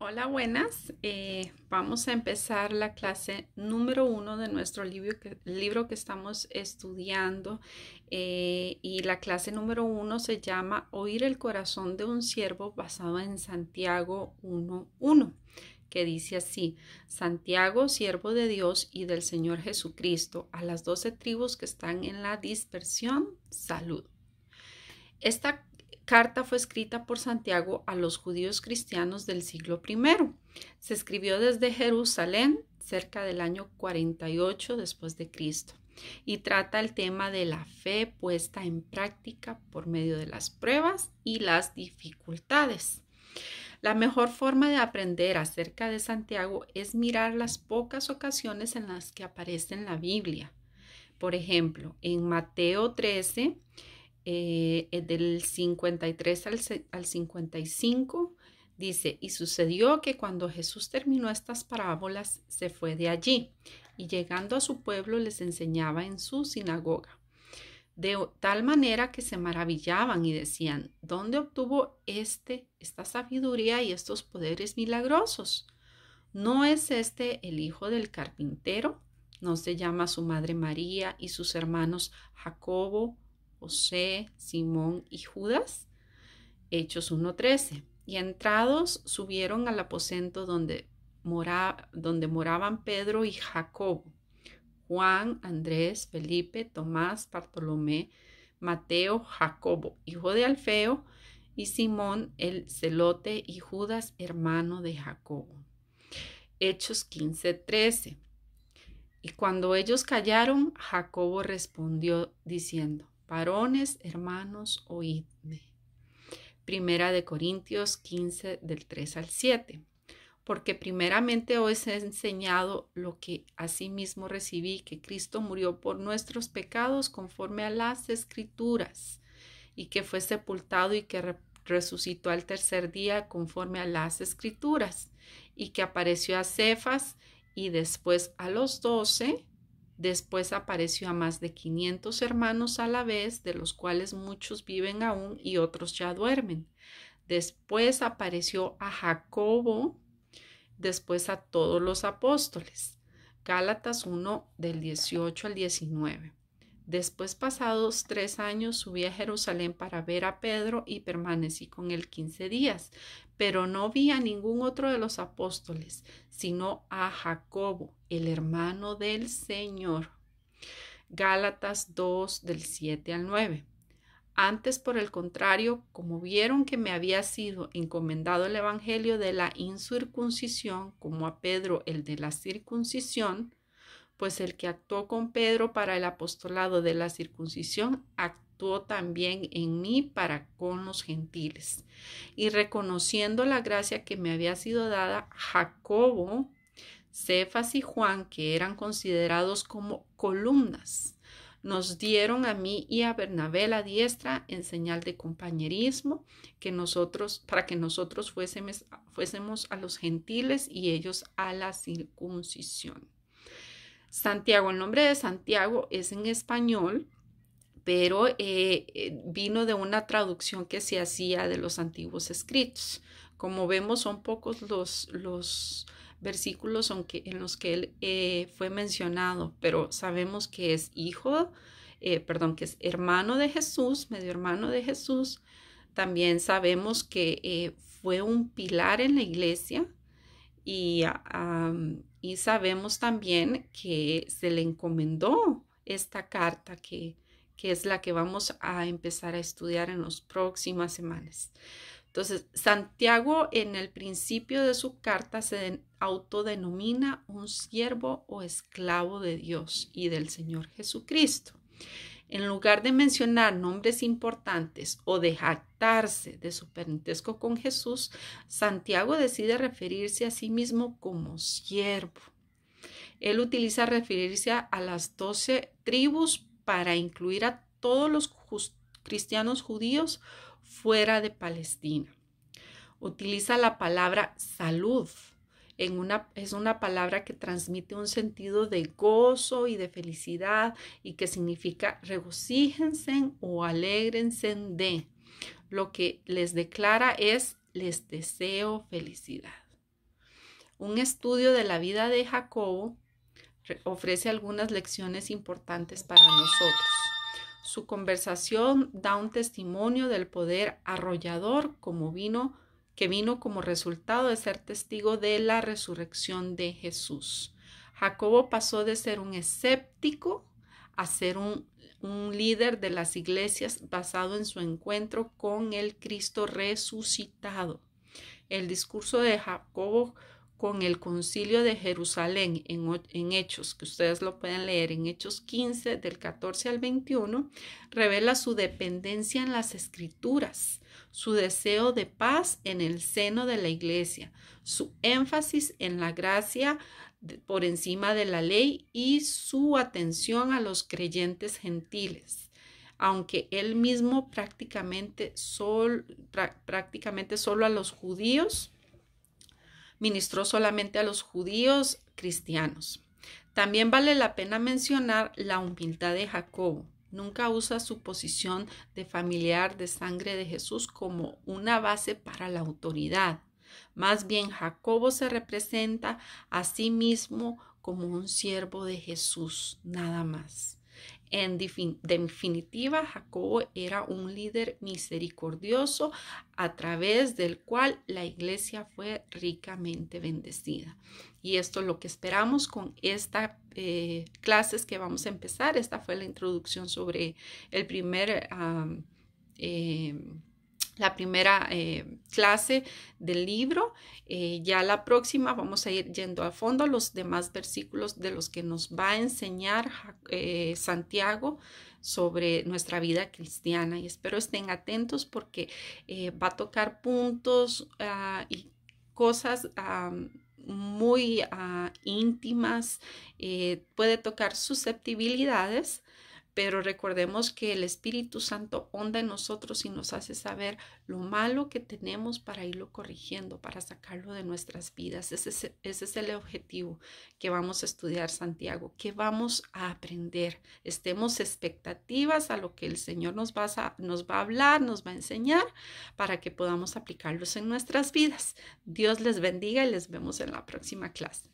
Hola, buenas. Vamos a empezar la clase número 1 de nuestro libro que estamos estudiando. Y la clase número 1 se llama Oír el corazón de un siervo, basado en Santiago 1:1, que dice así: Santiago, siervo de Dios y del Señor Jesucristo, a las 12 tribus que están en la dispersión, salud. Esta carta fue escrita por Santiago a los judíos cristianos del siglo I. Se escribió desde Jerusalén cerca del año 48 después de Cristo y trata el tema de la fe puesta en práctica por medio de las pruebas y las dificultades. La mejor forma de aprender acerca de Santiago es mirar las pocas ocasiones en las que aparece en la Biblia. Por ejemplo, en Mateo 13, del 53 al 55, dice: y sucedió que cuando Jesús terminó estas parábolas, se fue de allí, y llegando a su pueblo les enseñaba en su sinagoga. De tal manera que se maravillaban y decían: ¿dónde obtuvo esta sabiduría y estos poderes milagrosos? ¿No es este el hijo del carpintero? ¿No se llama su madre María y sus hermanos Jacobo, José, Simón y Judas? Hechos 1:13. Y entrados subieron al aposento donde moraban Pedro y Jacobo, Juan, Andrés, Felipe, Tomás, Bartolomé, Mateo, Jacobo, hijo de Alfeo, y Simón el celote, y Judas, hermano de Jacobo. Hechos 15:13. Y cuando ellos callaron, Jacobo respondió diciendo: varones, hermanos, oídme. Primera de Corintios 15, del 3 al 7. Porque primeramente os he enseñado lo que asimismo recibí, que Cristo murió por nuestros pecados conforme a las Escrituras, y que fue sepultado y que resucitó al tercer día conforme a las Escrituras, y que apareció a Cefas y después a los 12. Después apareció a más de 500 hermanos a la vez, de los cuales muchos viven aún y otros ya duermen. Después apareció a Jacobo, después a todos los apóstoles. Gálatas 1, del 18 al 19. Después, pasados 3 años, subí a Jerusalén para ver a Pedro y permanecí con él 15 días, pero no vi a ningún otro de los apóstoles, sino a Jacobo, el hermano del Señor. Gálatas 2, del 7 al 9. Antes, por el contrario, como vieron que me había sido encomendado el evangelio de la incircuncisión, como a Pedro el de la circuncisión, pues el que actuó con Pedro para el apostolado de la circuncisión, actuó también en mí para con los gentiles. Y reconociendo la gracia que me había sido dada, Jacobo, Cefas y Juan, que eran considerados como columnas, nos dieron a mí y a Bernabé la diestra en señal de compañerismo, para que nosotros fuésemos a los gentiles y ellos a la circuncisión. Santiago, el nombre de Santiago es en español, pero vino de una traducción que se hacía de los antiguos escritos. Como vemos, son pocos los versículos en los que él fue mencionado, pero sabemos que es que es hermano de Jesús, medio hermano de Jesús. También sabemos que fue un pilar en la iglesia. Y sabemos también que se le encomendó esta carta que es la que vamos a empezar a estudiar en las próximas semanas. Entonces, Santiago, en el principio de su carta, se autodenomina un siervo o esclavo de Dios y del Señor Jesucristo. En lugar de mencionar nombres importantes o de jactarse de su parentesco con Jesús, Santiago decide referirse a sí mismo como siervo. Él utiliza referirse a las 12 tribus para incluir a todos los cristianos judíos fuera de Palestina. Utiliza la palabra salud. Es una palabra que transmite un sentido de gozo y de felicidad, y que significa regocíjense o alégrense de. Lo que les declara es: les deseo felicidad. Un estudio de la vida de Jacobo ofrece algunas lecciones importantes para nosotros. Su conversación da un testimonio del poder arrollador que vino como resultado de ser testigo de la resurrección de Jesús. Jacobo pasó de ser un escéptico a ser un líder de las iglesias basado en su encuentro con el Cristo resucitado. El discurso de Jacobo con el concilio de Jerusalén en Hechos, que ustedes lo pueden leer en Hechos 15, del 14 al 21, revela su dependencia en las escrituras, su deseo de paz en el seno de la iglesia, su énfasis en la gracia por encima de la ley y su atención a los creyentes gentiles. Aunque él mismo prácticamente solo a los judíos, ministró solamente a los judíos cristianos. También vale la pena mencionar la humildad de Jacobo. Nunca usa su posición de familiar de sangre de Jesús como una base para la autoridad. Más bien, Jacobo se representa a sí mismo como un siervo de Jesús, nada más. En definitiva, Jacobo era un líder misericordioso a través del cual la iglesia fue ricamente bendecida. Y esto es lo que esperamos con esta clases que vamos a empezar. Esta fue la introducción sobre el la primera clase del libro. Ya la próxima vamos a ir yendo a fondo a los demás versículos de los que nos va a enseñar Santiago sobre nuestra vida cristiana, y espero estén atentos porque va a tocar puntos y cosas muy íntimas, puede tocar susceptibilidades, pero recordemos que el Espíritu Santo honda en nosotros y nos hace saber lo malo que tenemos para irlo corrigiendo, para sacarlo de nuestras vidas. Ese es el objetivo que vamos a estudiar, Santiago, que vamos a aprender. Estemos expectativas a lo que el Señor nos va a hablar, nos va a enseñar, para que podamos aplicarlos en nuestras vidas. Dios les bendiga y les vemos en la próxima clase.